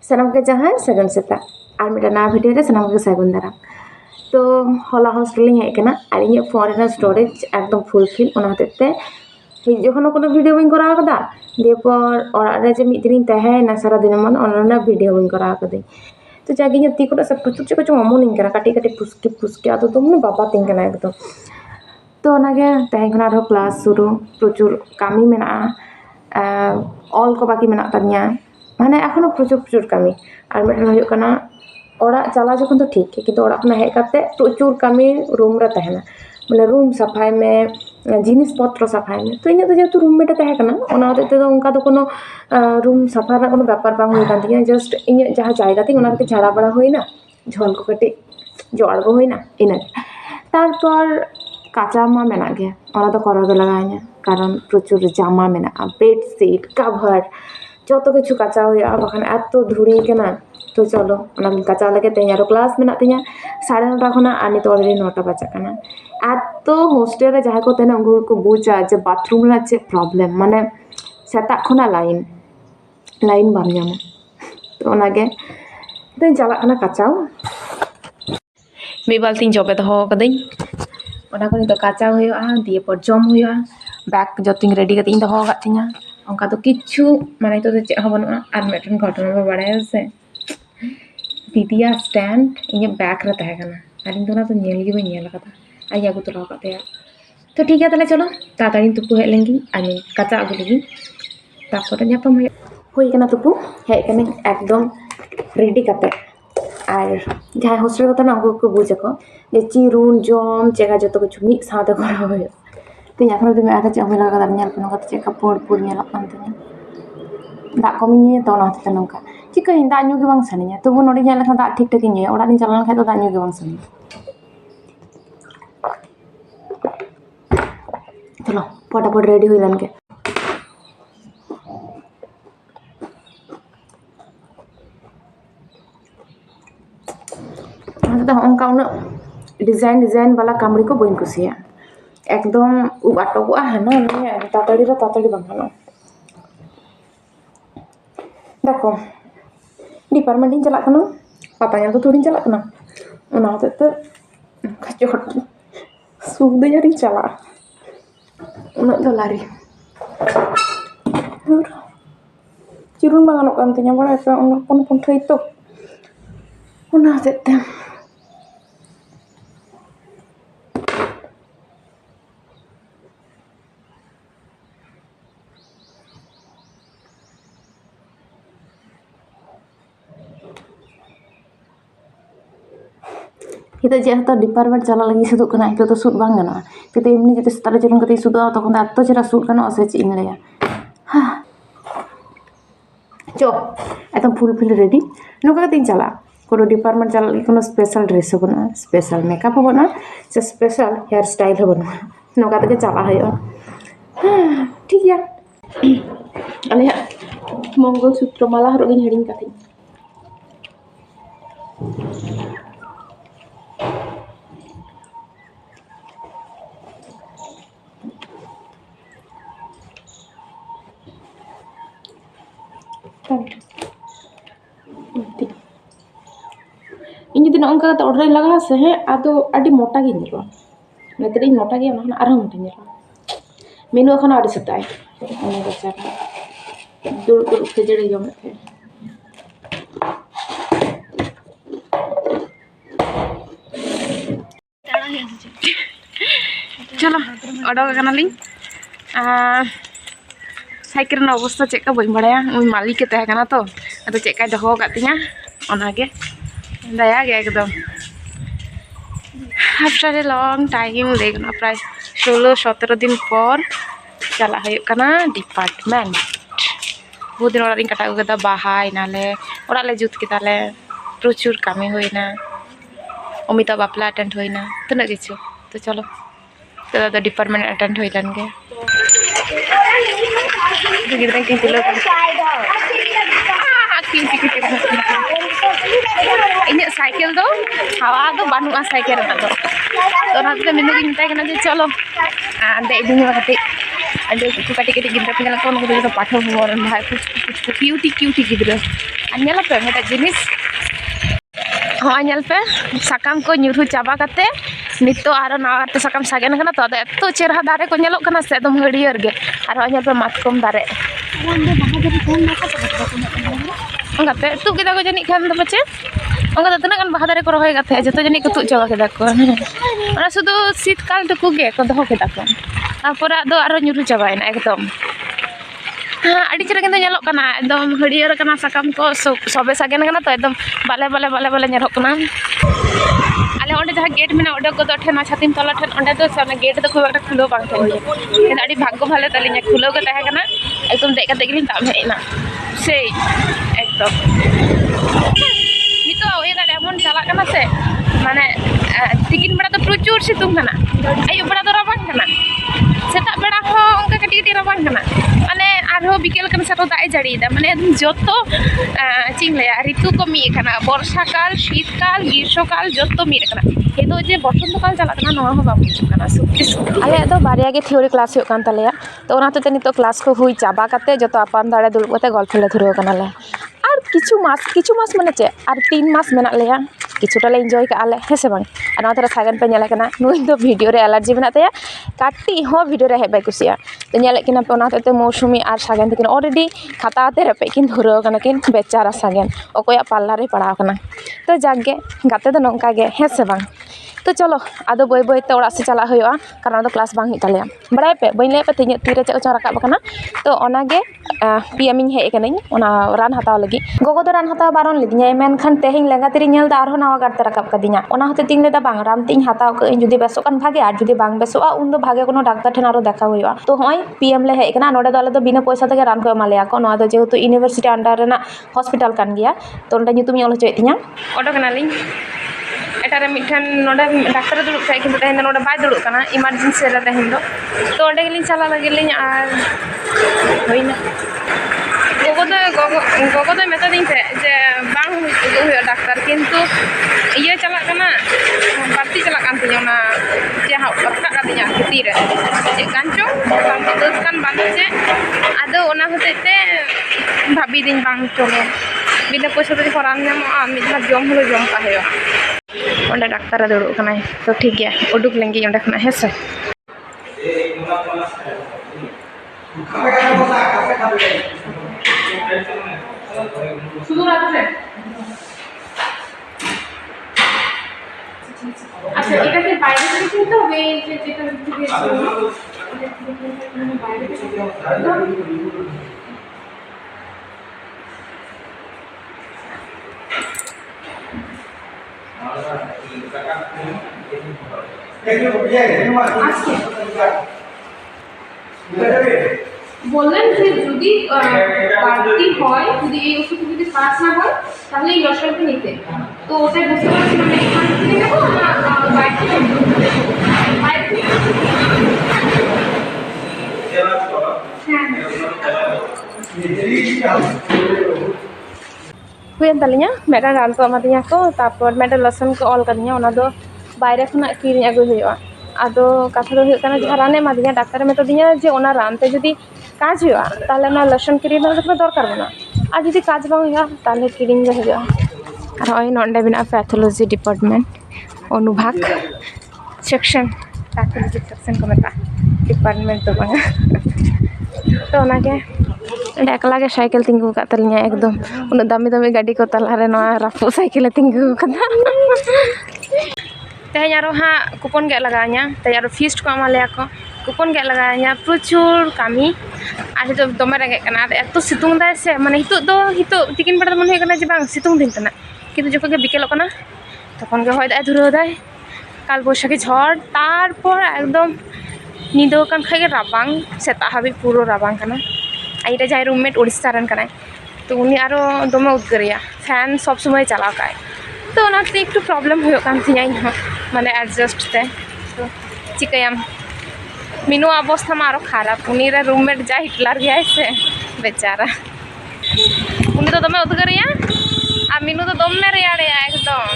Sanam ke jahan sagun seta ar mita na video re sanam ke sagun daram तो हला hostel hedge करना और इन phone storage एकदम fulfil होते जखन को वीडियो बी करा दिएपर और दिन तहना सारा दिन मन वीडियो बी करा तो जागे ती को सब प्रचुर चेक अमन कटी कटी पुस्के पुस्के अब तो मैं बाबा तीन एकदम तो तहन क्लास शुरू प्रचुर कमी में ऑल को बाकी में माने एखोनो प्रचुर प्रचुर कमी और मिटन ओड़ा चला जखन तो ठीक है कि ओड़ा हेज करते प्रचुर कमी रूम रे तहना माने रूम सफाई में जिनिस पत्र सफाई में तो इन जेहेतु रूममेट तहना हते उनका तो कोनो रूम सफा कोनो व्यापार बांग हुई कान तिया जस्ट इन जहाँ जायगा थी उना कटी झाड़ा बड़ा हुईना झोल को कटी जो आड़गो हुईना इन तारपर काचा मा मेना गे ओना तो करा गे लगाइया कारण प्रचुर जामा मेना बेडशीट कवर जो तो किछु काचा हुआ बाखान एत धुड़ी केना तो चलो काचा लगे तेज क्लास में तीन 9:30 खुना और नित अलरेडी 9टा बजाकना एत हॉस्टेल रे जहाँ को तेना उनको को बुझा जे बाथरूम रे चे प्रॉब्लम माने सेता खुना लाइन लाइन बाम नामा तो ओनागे तो चला कना काचाव मी बाल्टी जबे दहो कदई ओना को नित काचा हुआ दिए पर जम हुआ बैग जतिंग रेडी कते दहो कातिया उनका तो किच्छु माने तो चे हो बनुआ और मिटन घटना बाड़ाय से दीदिया स्टैंड इन बैग रे तहकना और इन तो नेल गे बन नेल कदा आई आगु तो कते तो ठीक है तले चलो ताताड़ी तुपु हेज लेंगी आनी काचा आगु लगी तापर नापम हुई कना तुपु हेज कने एकदम रेडी कते और जहाँ हॉस्टेल को उनको को बुझको जे चिरुन जम चेगा जो किछु मिक साथे करा हो तो यहाँ तो मैं आगे चेक लगा नल चेक पुर पुर दा को तो नौका चिका दा न्यू के सानी तबु नोड़े दा ठीक ठाक ओड़ा चला तो दा न्यू के सानी चलो फटाफट रेडी हुई लन के उनका डिजाइन डिजाइन वाला कामड़ी को बी कुसिया एकदम उब आटोगोआ हाना ताताड़ी ताताड़ी बांगानो देखो डिपार्टमेंट चला पता तो थोड़ी चला हते सुख दे चला उन लारी चिरुन बागान बड़ा पंठई तो हते हित जेहेतु डिपार्टमेंट चला लगी सुदूक हित तो सूद बांग गाना कितु एमनी जो सेतारे चलन कते सुदा तखन एत चेहरा सूद गाना से चे इन लैया चो एकदम फुल फिल रेडी नौका कते चला कोनो डिपार्टमेंट चला लगी कोनो स्पेशल ड्रेस हो बना स्पेशल मेकअप हो बना से स्पेशल हेयर स्टाइल हो बना नौका तक चला है ठीक है अले मंगल सूत्र माला हरगिन हेडिंग कथि इन जुदी नौका ऑर्डर लगा से हैं आदो अड़ी मोटा गे नेलो नेते मोटा गे ना आरो मोटा नेलो मेनू एखन आड़ी सताय ओने बच्चा दूर दूर खजड़ी जम थे चलो ऑर्डर करना ली साइकिल अवस्था चेक बी बड़ा मालिक के तहकना तो अब चेक दहो कातिया दया गे एकदम आफ्टर ए लॉन्ग टाइम लेना प्राय 16-17 दिन पर चला डिपार्टमेंट बहुत दिन और कटा अगुदा बाहा इनाले और जुत केदाले प्रचुर कमी होना अमिता बापला अटेंड होना तना किचु तो चलो तो डिपार्टमेंट अटेंड हो लन गे गिद्रा की तिलो इन साइकिल दो हवा दो बानुआ साइकिल तो मेनू मत चलो दे दी ada kati-kati gidra ko nyala ko no ko pathok moran bhai kuch cute gidra anyala pe meta jinis anyal pe sakam ko nyuru chaba kate nito aro nawate sakam sagen kana to ado etto cherha dare ko nyalok kana se edom hariyer ge aro anyal pe matkom dare enggak pe tu kita ko jani kan to bache enggak to tinagan baha dare ko rohoy gathe joto jani ko tu chaba keda ko ona sudu শীতকাল টুকু ge ko doho keda ko tapor ado aro nyuru chabaina ekdom adi chera kintu nyalok kana ekdom hariyer kana sakam ko sobe sagen kana to ekdom bale nyerok kana ale onde jaha gate mena oda ko do thena chatin tola then onde do sana gate do khub ekta khulo bang thoi en adi bhaggo bhale talinya khulo ko tahe kana ekdom dek kate gilin tam heina sei ekdom nito oye da emon chalak kana se mane tikin beda to prochur situng kana ayu beda do rabang kana setak beda ho onka kati rabang kana mane arho bikel kana sato dai jari da mane ekdom joto chingleya ritu ko mi kana borsha kal shit kal grisho kal joto mi kana edo je বসন্ত কাল chalak kana noa ho ba bujuk kana subtis ale do bariya ge theory class huyuk kan taleya to ona te nito class ko hui chaba kate joto apan dare dulub kate golpo le dhurau kana le আর কিছু মাস মানে চে আর 3 মাস মেনা লেয়া কিছুটা লে enjoy কা আলে হেসে বাং আর নতরা সাগান পে নেলা kana নুই do video re allergy mena taya kati ho video re hebai kusia to nyale kina pe ona te mousumi ar sagan tikin already khata te repe kin dhurau kana kin bechara sagan okoya palla re padaw kana to jagge gate do nongka ge hese bang तो चलो आदो बई बई ते ओड़ा से चला होयोआ कारण दो क्लास बांग हितलेया बड़ाय पे बई ले पे तिnya तीरे चे च राकाब kana तो ओना ge पीएम इन हेय कनाई ओना रान हताव लगी गोगो दो रान हताव बारन लिदिया मेन खान तेहिं लेंगा तिरि नेल दा आरो नावा गारते राकाब कदिnya ओना होते तिंग लेदा बांग राम तिंग हताव क इन जुदी बेसो kan भागे आर जुदी बांग बेसोआ उन दो भागे कोनो डाक्टर ठेन आरो देखा होयोआ तो होय पीएम ले हेय कना नोडे दो आले दो बिना पैसा तगे रान को एमालेया को नोआ दो जेहेतु यूनिवर्सिटी अंडर रेना हॉस्पिटल kan गिया तो ओंडे nyutum ᱚᱞ ᱦᱚᱪᱚᱭᱮᱫ ᱛᱤᱧᱟ ᱚᱰᱚ ᱠᱟᱱᱟᱞᱤᱧ एटारे मिठन नोडे डाक्टर दुड़ुब खाय किंतु तेहेन नोडे बाय दुड़ुब कना इमरजेंसी रे तेहेन दो तो ओंडे गेलिन चला लगिलिन आर होइना गोगो दो मेता दिन पे जे बांग हुयो डाक्टर किंतु इये चला कना बाती चला कान तिnya ओना जे हा पक्का कतिnya खती रे जे कांचो बांग दोस कान बांग जे आदो ओना होतेते भाबी दिन बांग चलो बिना पैसा ते फरान नामो मिदना जम हलो जम का हेयो ओंडे डाक्टर दुड़ुब कनाय तो ठीक गया उडुक लेंगे ओंडे खना हेसे আচ্ছা এটা কি বাইরে থেকে কিনতে হবে যেটা থেকে বাইরে থেকে বললেন যে যদি বাড়তি হয় যদি এই ওষুধ যদি কাজ না হয় তাহলে এই লশনটা নিতে তো ওটাই বুঝতে পারছি মানে এখান থেকে নেবো না বাইরে থেকে हुई तलिया मेरा रान को एमादिया को तारपर मेरा लसन को ऑल कदिया ओना दो बाहर खना किरिन अगु हुआ आदो कथा दो हुआ कना जहां रान एमादिया डाक्टर मेतादिया जे ओना रान ते जदी काज हुआ ताले ना लसन किरिन दो दरकार बना और जदी काज बांग हुआ ताले किरिन जे हुआ और ओय नोंडे बिना पैथोलॉजी डिपार्टमेंट अनुभाग सेक्शन पैथोलॉजी सेक्शन को मेता डिपार्टमेंट तो बांगा तो ओना के एकला के साइकिल तिंगु का तलिया एकदम उन दामी दामी गाड़ी को तलारे नोआ राफु साइकिल तिंगु कदा तेहें आरो हा कुपन गे लगाया तेहें आरो फीस्ट को आमालेया को कुपन गे लगाया प्रचुर कामी आज तो दमे रेंगे कना एत सितुंग दाय से माने हितो तिकिन बड़ा मन होय कना जे बांग सितुंग दिन कना किंतु जखन के बिकेलो कना तखन के होय दाय धुरो दाय काल बैसाखी झड़ तारपर एकदम निदो कान खागे राबांग सेता हाबि पुरो राबांग कना आइरा जाय रूममेट उड़ीसा रन कनाय तो उनी आरो दमे उद्गारिया फैन सब समय चलाव काय तो ओनाते एकटु प्रॉब्लम होयो कान तिया इन माने एडजस्ट ते तो चिकायाम मीनू अवस्था में आरो खराब उनी रे रूममेट जा हिटलर गया से बेचारा उनी तो दमे उद्गारिया आ मीनू तो दमे रेयाड़ेया एकदम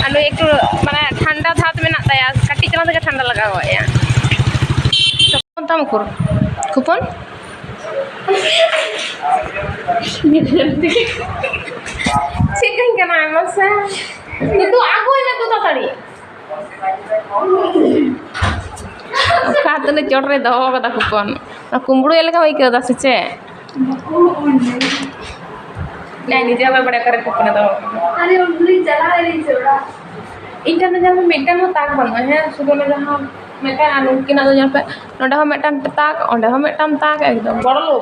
आनो एकटु माने ठंडा धात मेना ताया काटी चला के ठंडा लगावया tam ukur kupon chicken kana masa itu aku ini tuh tadi katanya jorre doh kata kupon kumburu ya leka baik kata sih nah ini jangan pada keren kupon atau अरे उंगली चला रही छोड़ा internet jangan medan mau tak banget ya sudah medan medan anu kina tuh nyampe noda medan tak onda medan tak gitu boro lo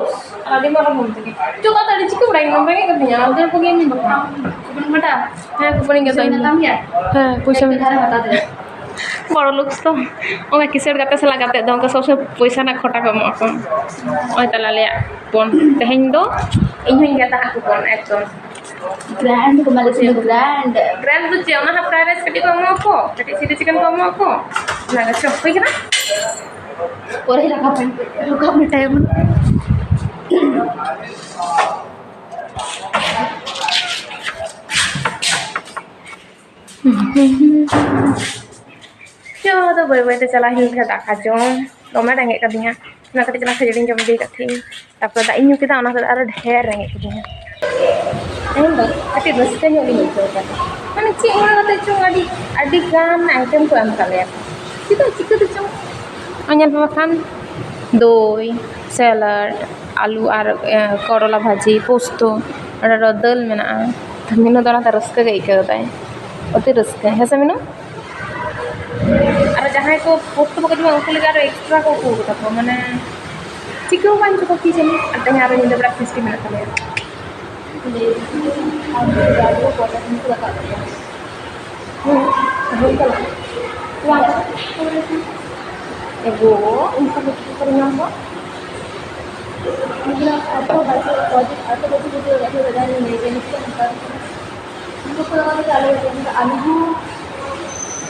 tadi malah ngomong gitu coba tadi cikgu udah ngomongnya katanya udah begini bapak कुपन मटा heh kupon enggak tahu नाम ya heh puasa घर बता दे बड़ लोग तो ओंगा किसेर गाते से लगाते दो ओंगा सबसे पैसा ना खटा कम अपन ओय तला ले पन तेहेन दो इन होई गता कुपन एकदम ग्रैंड को माले से ग्रैंड ग्रैंड तो जेवना हा फ्राइड राइस कटी कम को कटी चिली चिकन कम को लगा चप होई ना और ही रखा पन रुका मिटाई मन Coba tuh bayi-bayi cala hiu kita tak kajong, lama rengek kadinya, nak kita nak jadi jam dia kati, tapi tak inyu kita anak ada hair rengek kadinya. Enggak, tapi rasanya ni macam apa? Mana cik orang kata cung adik kan item tu am kalian. Kita tu cung. Anyan makan doi, salad, alu ar korola bhaji, posto, ada dal mana. Minu tu orang terus ke gaya kerja. Oke terus ke, hasa minu? Ada jahat ko posto pakai cuma ukul lagi ada extra ko ko kita ko mana. Cikgu kan cukup kisah ni, ada yang ada yang dah berapa 60 minit kalian. Ego, untuk apa? Mungkin atau baca project atau baca video lagi ada yang ini kan. Untuk kalau kita ada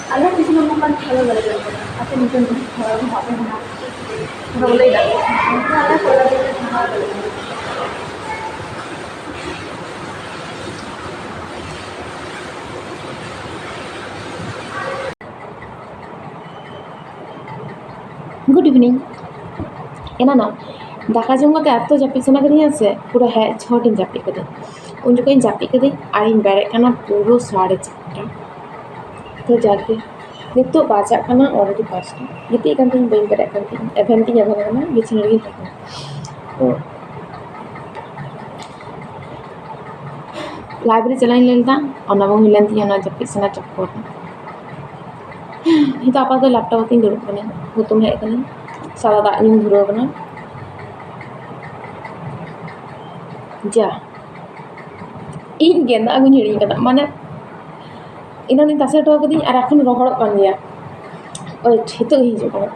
alu di sini makan kalau lagi atau mungkin kalau apa mana. Kalau boleh dah. Ada kalau lagi. Good evening एना ना दाका जम कते एत जापी सना कदिया से पूरा है 6 दिन जापी कदे उन जो कहीं जापी कदे आइन बेरे कना पूरा 4:30 तो जाके नितो बाजा कना ऑलरेडी 5 गीते kan tin bain beरे kan tin event nya bana na बिछन लगी तो लाइब्रेरी चलाइन लेलता और नवम हिलन थी ना जापी सना चक्कर itu apa tuh laptop ting dulu kan butuh hek kan salah tak ning dulu kan ja in gen aku nyiri kata mana ina ni tase to kadin ar ekhon rohorok kan dia oi itu hijau kan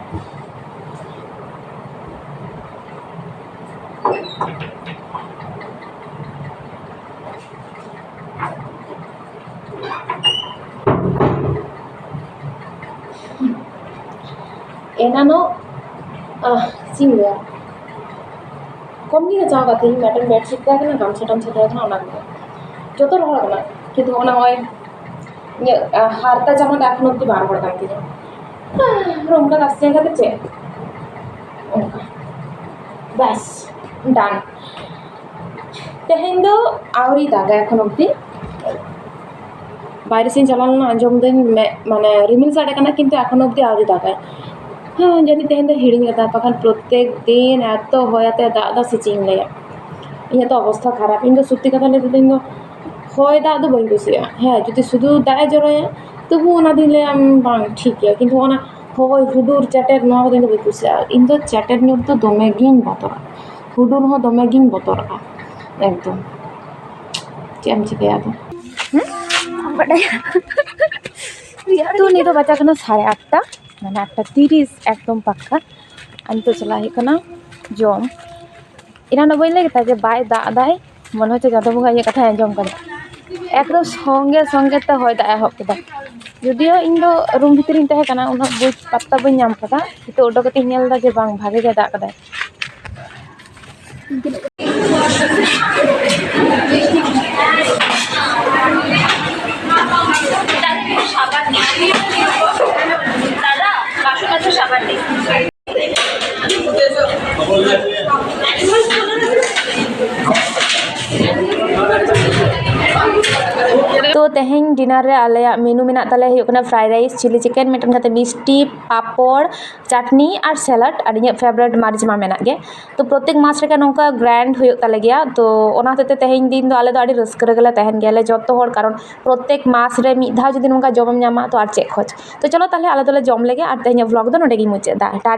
एनानो सिंगया कमनी का जाओ कथी मैटन bedsheet का ना गामछा टमछा था ना ओना जो तो रहा ना किंतु ओना होय ये हारता जमा देखन अब्दी बार बार कामती जा रूम का आसे का चे बस डन तेहेन दो आवरी दागा এখন অবধি বাইরে সিন চালানো না আঞ্জম দেন মানে রিমিল সাইডে কানা কিন্তু এখন অবধি आवरी দাগায় हाँ जानी तेहन तो हिड़ी कथा पाखन प्रत्येक दिन एत होयाते दादा से चीन ले इन तो अवस्था खराब इन सत्य कथा ले दिन हय दा दो बई कुसिया हाँ जुदी शुधु दाए जरोया तबु ओना दिन ले बांग ठीक है किंतु ओना हय हुडुर चैटेर नवा दिन बई कुसिया इन तो चैटेर न्यूर तो दमे गिन बतरा हुडुर हो दमे गिन बतरा एकदम चेम चिकया तो तो नहीं तो बच्चा कना 8:30 मैंने 8:30 एकदम पक्का अंत चला जम इना बी लगता जो बाय दाए मन हो जादव बंगा ये कथा आंजम कर एकदम संगे संगे तो हय दा एहब के जुदियो इन रूम भितर तहना उना बुझ पत्ता बी नाम कदा तो उडोकते नेलदा जे बांग भागे गे दा कदा तो तेहें डिनर रे आलेया मेनू मेना ताले हुयुग कना फ्राइड राइस चिली चिकेन मिटन काते मिष्टि पापड़ चाटनी और सैलाड और इन फेवरेट मारिच मा मेना गे तो प्रत्येक मास रे नौका ग्रैंड हुयुग ताले गया तो ओना होते तेहें दिन दो आले दो आडी रस्क रेगेले तहन गेले जतो हर कारण प्रत्येक मास रे मिद धाव जुदी नौका जमम ᱧᱟᱢᱟ तो आर चेक खोज तो चलो ताले आले दोले जम लेगे और तेहें व्लॉग दो नोडे गी मुचादा टाटा।